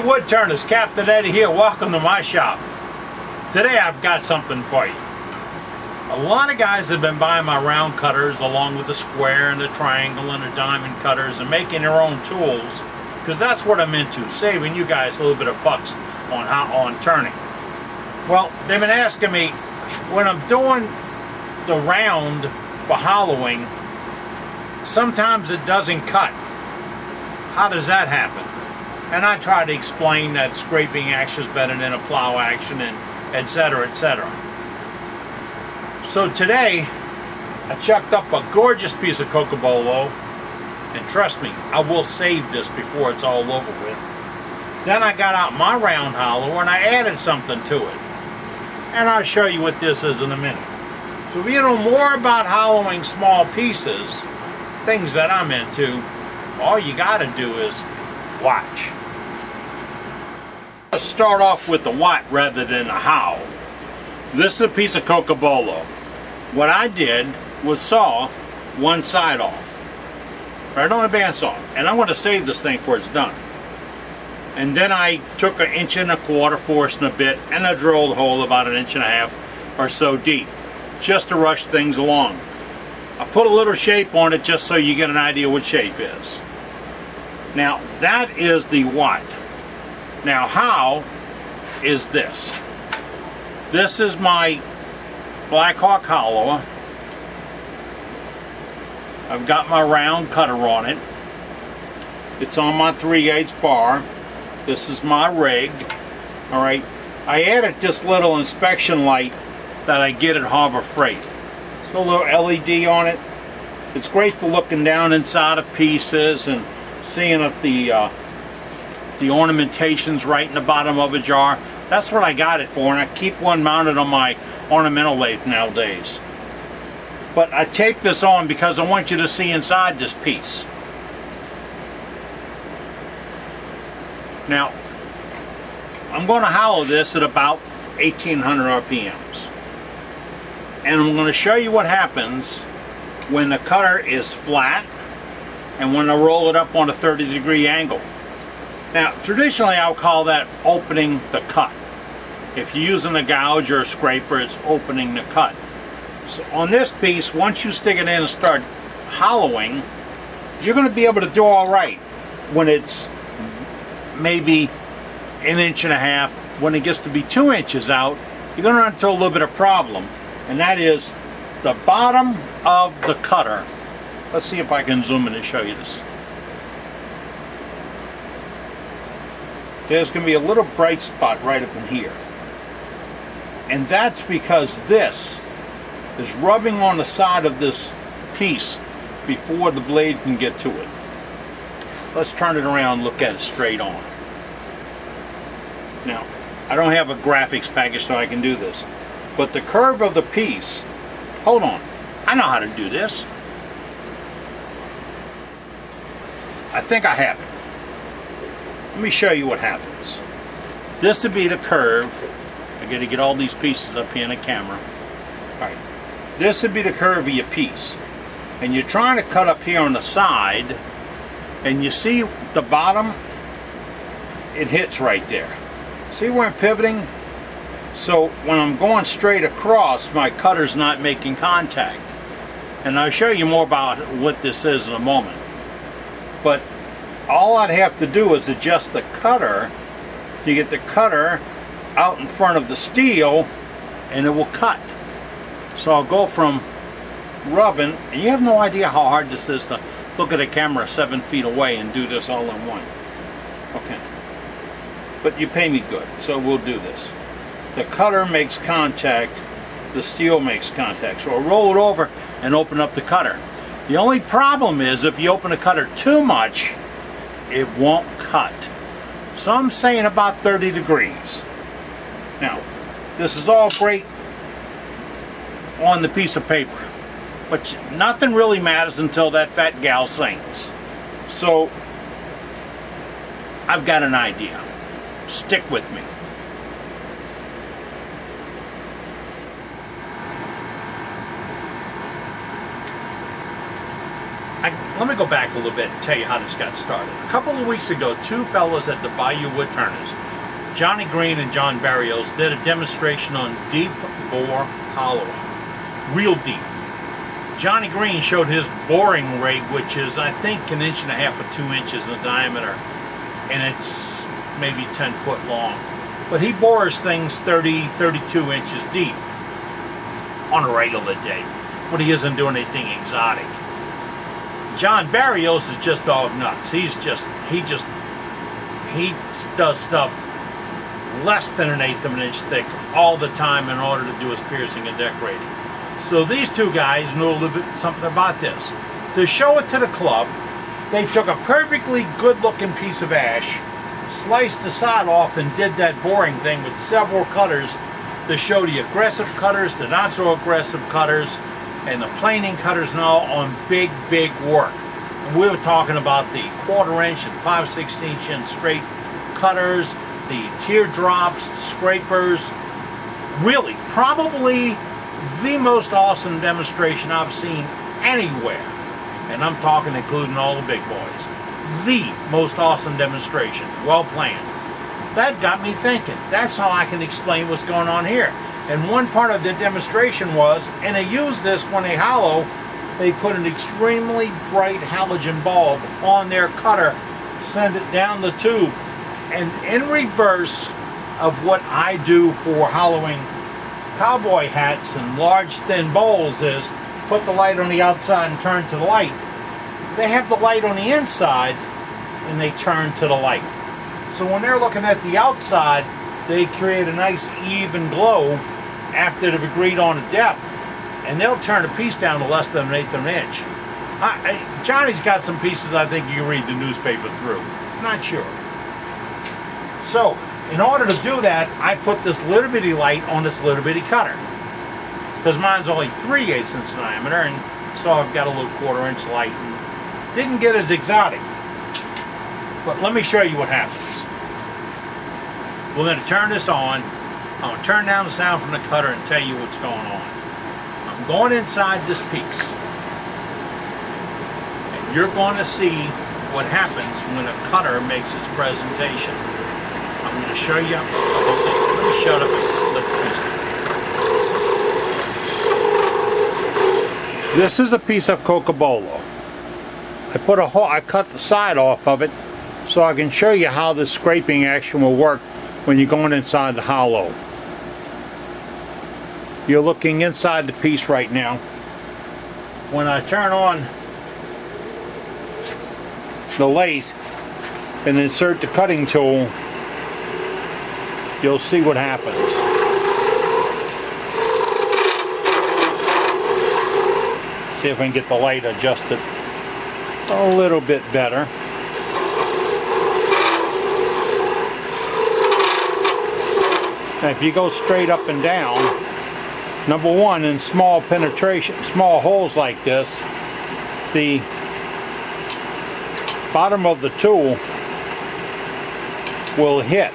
Woodturners, Capt.Eddie here. Welcome to my shop. Today I've got something for you. A lot of guys have been buying my round cutters along with the square and the triangle and the diamond cutters and making their own tools, because that's what I'm into, saving you guys a little bit of bucks on turning. Well, they've been asking me, when I'm doing the round for hollowing, sometimes it doesn't cut. How does that happen? And I try to explain that scraping action is better than a plow action, and etc., etc. So today, I chucked up a gorgeous piece of cocobolo, and trust me, I will save this before it's all over with. Then I got out my round hollower and I added something to it. And I'll show you what this is in a minute. So if you know more about hollowing small pieces, things that I'm into, all you gotta do is watch. Let's start off with the what rather than the how. This is a piece of cocobolo. What I did was saw one side off, right on a bandsaw, and I'm going to save this thing before it's done. And then I took 1.25 inches, forced in a bit, and I drilled a hole about 1.5 inches or so deep, just to rush things along. I put a little shape on it just so you get an idea what shape is. Now that is the what. Now how is this? This is my Blackhawk hollower. I've got my round cutter on it. It's on my 3/8 bar. This is my rig. Alright, I added this little inspection light that I get at Harbor Freight. It's a little LED on it. It's great for looking down inside of pieces and seeing if the ornamentation's right in the bottom of a jar. That's what I got it for, and I keep one mounted on my ornamental lathe nowadays. But I tape this on because I want you to see inside this piece. Now, I'm going to hollow this at about 1800 RPMs. And I'm going to show you what happens when the cutter is flat and when I roll it up on a 30-degree angle. Now, traditionally I'll call that opening the cut. If you're using a gouge or a scraper, it's opening the cut. So on this piece, once you stick it in and start hollowing, you're going to be able to do all right when it's maybe 1.5 inches. When it gets to be 2 inches out, you're going to run into a little bit of problem, and that is the bottom of the cutter. Let's see if I can zoom in and show you this. There's going to be a little bright spot right up in here. And that's because this is rubbing on the side of this piece before the blade can get to it. Let's turn it around and look at it straight on. Now, I don't have a graphics package so I can do this. But the curve of the piece, hold on, I know how to do this. I think I have it. Let me show you what happens. This would be the curve. I got to get all these pieces up here in the camera. Alright. This would be the curve of your piece. And you're trying to cut up here on the side, and you see the bottom, it hits right there. See where I'm pivoting? So when I'm going straight across, my cutter's not making contact. And I'll show you more about what this is in a moment. But all I'd have to do is adjust the cutter to get the cutter out in front of the steel, and it will cut. So I'll go from rubbing, and you have no idea how hard this is to look at a camera 7 feet away and do this all in one. Okay. But you pay me good, so we'll do this. The cutter makes contact, the steel makes contact. So I'll roll it over and open up the cutter. The only problem is if you open the cutter too much, it won't cut. So I'm saying about 30 degrees. Now, this is all great on the piece of paper, but nothing really matters until that fat gal sings. So, I've got an idea. Stick with me. let me go back a little bit and tell you how this got started. A couple of weeks ago, two fellows at the Bayou Wood Turners, Johnny Green and John Barrios, did a demonstration on deep bore hollowing. Real deep. Johnny Green showed his boring rig, which is, I think, 1.5 inches or 2 inches in diameter, and it's maybe 10 foot long. But he bores things 30, 32 inches deep on a regular day when he isn't doing anything exotic. John Barrios is just dog nuts. He does stuff less than 1/8 of an inch thick all the time in order to do his piercing and decorating. So these two guys knew a little bit something about this. To show it to the club, they took a perfectly good looking piece of ash, sliced the side off, and did that boring thing with several cutters to show the aggressive cutters, the not so aggressive cutters, and the planing cutters and all on big work. And we were talking about the 1/4 inch and 5/16 inch straight cutters, the teardrops, the scrapers. Really, probably the most awesome demonstration I've seen anywhere. And I'm talking including all the big boys. The most awesome demonstration, well planned. That got me thinking, that's how I can explain what's going on here. And one part of the demonstration was, and they use this when they hollow, they put an extremely bright halogen bulb on their cutter, send it down the tube, and in reverse of what I do for hollowing cowboy hats and large thin bowls is put the light on the outside and turn to the light. They have the light on the inside and they turn to the light. So when they're looking at the outside, they create a nice even glow after they've agreed on a depth, and they'll turn a piece down to less than 1/8 of an inch. Johnny's got some pieces I think you can read the newspaper through. Not sure. So in order to do that, I put this little bitty light on this little bitty cutter, because mine's only 3/8 inch diameter, and so I've got a little 1/4 inch light, and didn't get as exotic. But let me show you what happens. We're going to turn this on. I'm going to turn down the sound from the cutter and tell you what's going on. I'm going inside this piece, and you're going to see what happens when a cutter makes its presentation. I'm going to show you. Let me shut up and let the piece. This is a piece of cocobolo. I cut the side off of it so I can show you how the scraping action will work when you're going inside the hollow. You're looking inside the piece right now. When I turn on the lathe and insert the cutting tool, you'll see what happens. See if I can get the light adjusted a little bit better. Now if you go straight up and down, number one, in small holes like this, the bottom of the tool will hit.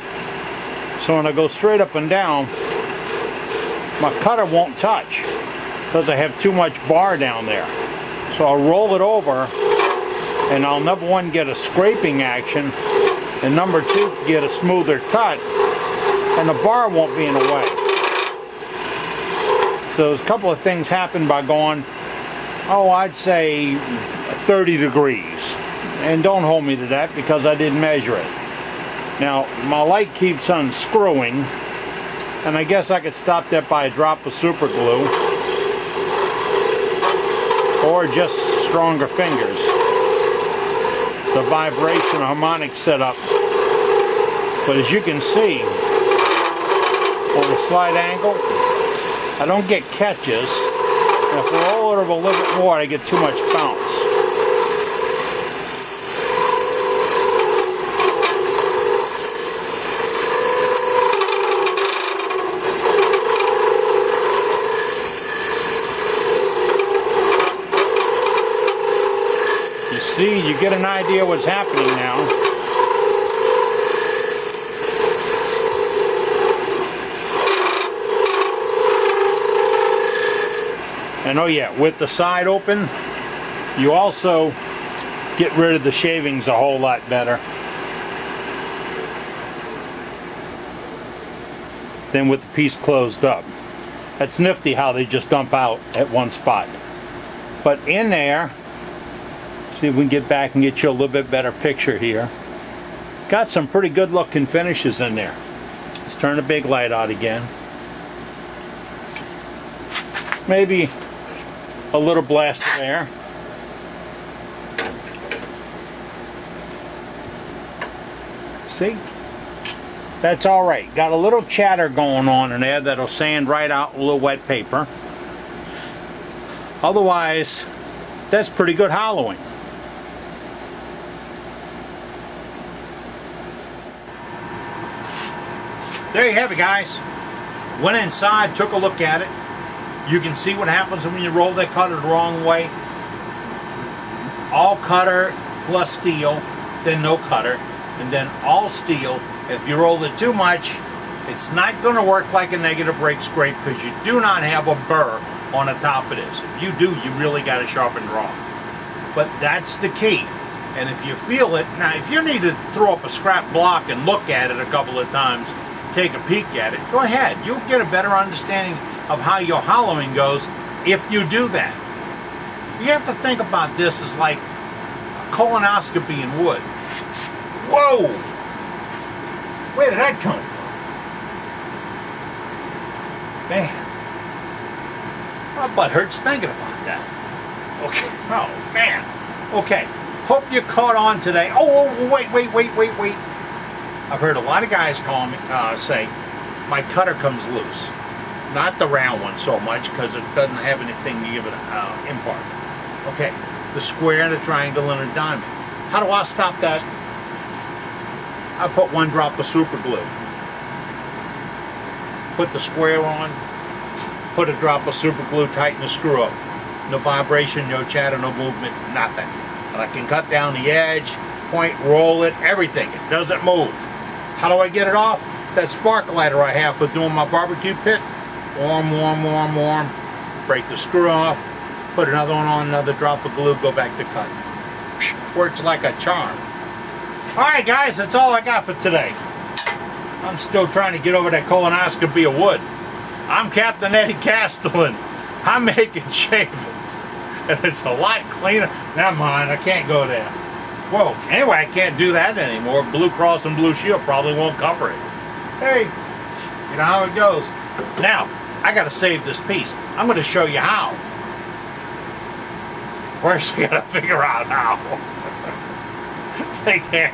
So when I go straight up and down, my cutter won't touch because I have too much bar down there. So I'll roll it over, and I'll, number one, get a scraping action, and number two, get a smoother cut, and the bar won't be in the way. So there's a couple of things happen by going, I'd say 30 degrees. And don't hold me to that because I didn't measure it. Now, my light keeps unscrewing, and I guess I could stop that by a drop of super glue or just stronger fingers. The vibration harmonic setup. But as you can see, on the slight angle, I don't get catches. And if I roll it over a little bit more, I get too much bounce. You see, you get an idea what's happening now. And oh yeah, with the side open, You also get rid of the shavings a whole lot better than with the piece closed up. That's nifty how they just dump out at one spot. But in there, see if we can get back and get you a little bit better picture here. Got some pretty good looking finishes in there. Let's turn the big light out again. Maybe a little blast of air. See? That's alright. Got a little chatter going on in there that'll sand right out a little wet paper. Otherwise, that's pretty good hollowing. There you have it, guys. Went inside, took a look at it. You can see what happens when you roll that cutter the wrong way. All cutter plus steel, then no cutter, and then all steel. If you roll it too much, it's not going to work like a negative rake scrape because you do not have a burr on the top of this. If you do, you really got to sharpen raw. But that's the key. And if you feel it, now if you need to throw up a scrap block and look at it a couple of times, take a peek at it, go ahead. You'll get a better understanding of how your hollowing goes if you do that. You have to think about this as like a colonoscopy in wood. Whoa! Where did that come from? Man. My butt hurts thinking about that. Okay. Oh, man. Okay. Hope you caught on today. Oh, wait. I've heard a lot of guys call me, say, my cutter comes loose. Not the round one so much because it doesn't have anything to give it impart. Okay. The square, the triangle, and the diamond. How do I stop that? I put 1 drop of super glue. Put the square on, put a drop of super glue, tighten the screw up. No vibration, no chatter, no movement, nothing. And I can cut down the edge, point, roll it, everything. It doesn't move. How do I get it off? That spark lighter I have for doing my barbecue pit. Warm. Break the screw off, put another one on, another drop of glue, go back to cut. Works like a charm. Alright guys, that's all I got for today. I'm still trying to get over that colonoscopy of wood. I'm Captain Eddie Castellan. I'm making shavings. And it's a lot cleaner. Never mind, I can't go there. Whoa, anyway, I can't do that anymore. Blue Cross and Blue Shield probably won't cover it. Hey, you know how it goes. Now, I gotta save this piece. I'm gonna show you how. First, I gotta figure out how. Take care.